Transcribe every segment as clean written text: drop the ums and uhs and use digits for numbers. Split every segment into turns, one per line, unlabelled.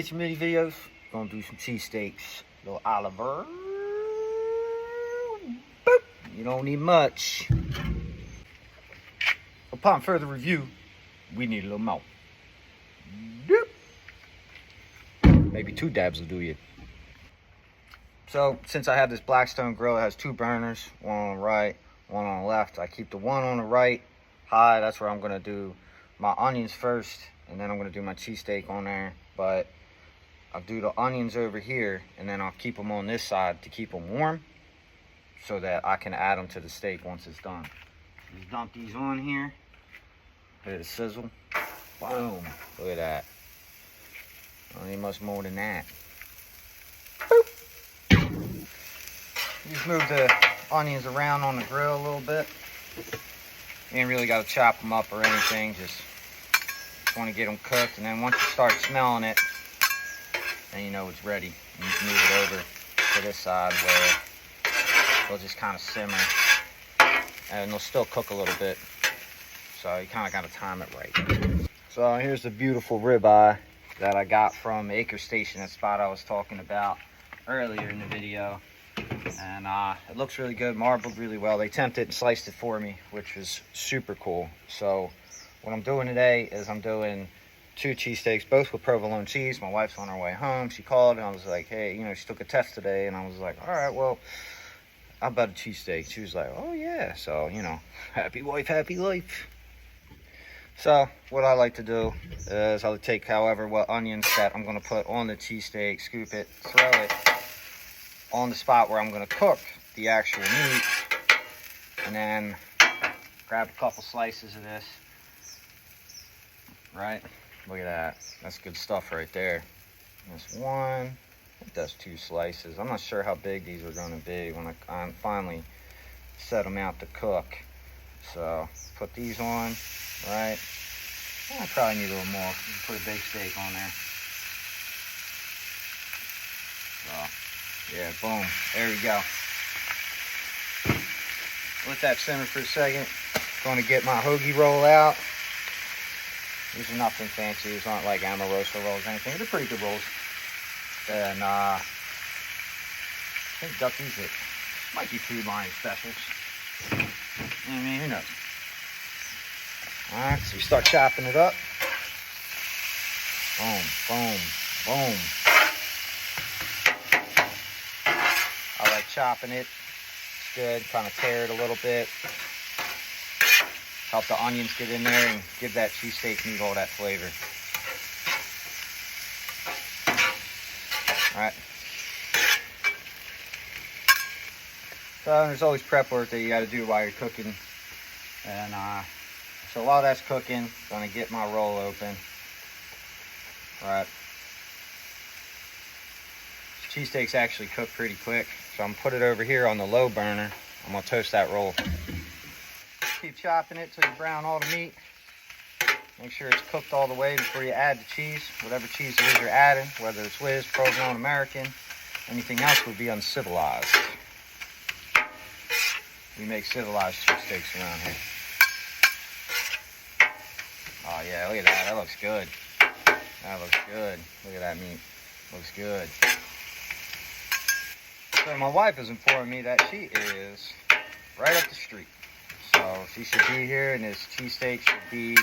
kitchen mini videos. Gonna do some cheesesteaks. Little Oliver. Boop. You don't need much. Upon further review, we need a little more. Doop. Maybe 2 dabs will do you. So, since I have this Blackstone grill, it has 2 burners, one on the right, one on the left. I keep the one on the right high. That's where I'm gonna do my onions first, and then I'm gonna do my cheesesteak on there. But I'll do the onions over here, and then I'll keep them on this side to keep them warm, so that I can add them to the steak once it's done. Just dump these on here. Look at the sizzle. Boom. Look at that. Don't need much more than that. Boop. Just move the onions around on the grill a little bit. You ain't really got to chop them up or anything. Just want to get them cooked. And then once you start smelling it, then you know it's ready. And you can move it over to this side where they'll just kind of simmer. And they'll still cook a little bit. So you kind of got to time it right. So here's the beautiful ribeye that I got from Acre Station, that spot I was talking about earlier in the video. And it looks really good, marbled really well. They temped it and sliced it for me, which was super cool. So what I'm doing today is I'm doing 2 cheesesteaks, both with provolone cheese. My wife's on her way home. She called and I was like, hey, you know, she took a test today. And I was like, all right, well, how about a cheesesteak? She was like, oh yeah. So, you know, happy wife, happy life. So what I like to do is I'll take what onions that I'm going to put on the cheesesteak, scoop it, throw it on the spot where I'm going to cook the actual meat, and then grab a couple slices of this. Right? Look at that. That's good stuff right there. That's 1. I think that's 2 slices. I'm not sure how big these are going to be when I finally set them out to cook. So put these on. Right, I probably need a little more. Put a big steak on there. So, yeah, boom. There we go. Let that simmer for a second. Going to get my hoagie roll out. These are nothing fancy. These aren't like Amoroso rolls or anything. They're pretty good rolls. And I think Ducky's it. Might be Food Line specials. I mean, who knows? Alright, so we start chopping it up. Boom, boom, boom. I like chopping it. It's good. Kind of tear it a little bit. Help the onions get in there and give that cheesesteak meat all that flavor. Alright. So there's always prep work that you got to do while you're cooking. And so while that's cooking, I'm going to get my roll open. Right. Cheesesteaks actually cook pretty quick, so I'm going to put it over here on the low burner. I'm going to toast that roll. Keep chopping it till you brown all the meat. Make sure it's cooked all the way before you add the cheese. Whatever cheese it is you're adding, whether it's Whiz, Provolone, American, anything else would be uncivilized. We make civilized cheesesteaks around here. Oh yeah, look at that. That looks good. That looks good. Look at that meat. Looks good. So my wife has informed me that she is right up the street. So she should be here, and this cheesesteak should be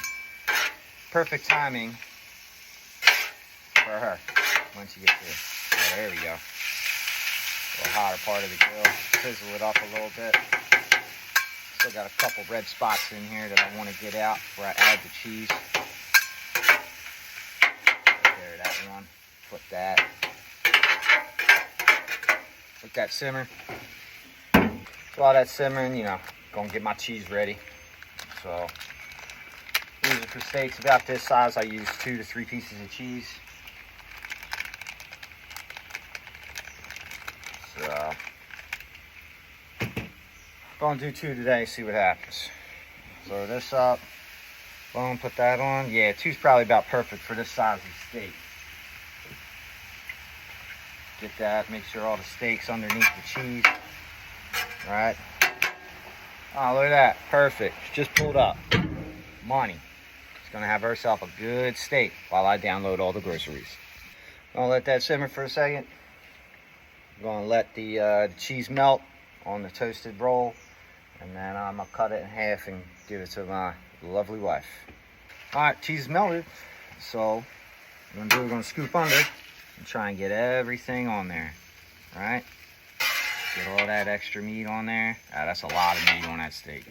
perfect timing for her when she gets here. Oh, there we go. A little hotter part of the grill. Sizzle it up a little bit. Still got a couple red spots in here that I want to get out before I add the cheese. There, that one. Put that. Let that simmer. So while that's simmering, you know, gonna get my cheese ready. So these are for steaks about this size. I use 2 to 3 pieces of cheese. So gonna do 2 today, see what happens. Throw this up. Boom, put that on. Yeah, 2's probably about perfect for this size of steak. Get that, make sure all the steak's underneath the cheese. Alright. Oh, look at that. Perfect. Just pulled up. Money. She's gonna have herself a good steak while I download all the groceries. Gonna let that simmer for a second. I'm gonna let the cheese melt on the toasted roll, and then I'm gonna cut it in half and give it to my lovely wife. All right, cheese is melted, so we're gonna scoop under and try and get everything on there. All right, get all that extra meat on there. Ah, that's a lot of meat on that steak.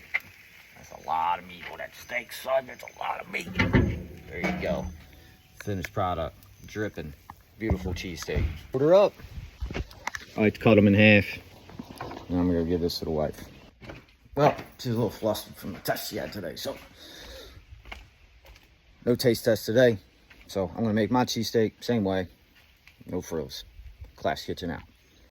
That's a lot of meat on that steak, son. There's a lot of meat. There you go. Finished product, dripping, beautiful cheesesteak. Put her up. I like to cut them in half. Now I'm gonna give this to the wife. Well, she's a little flustered from the test she had today, so no taste test today. So I'm gonna make my cheesesteak same way, no frills. Klak's Kitchen out.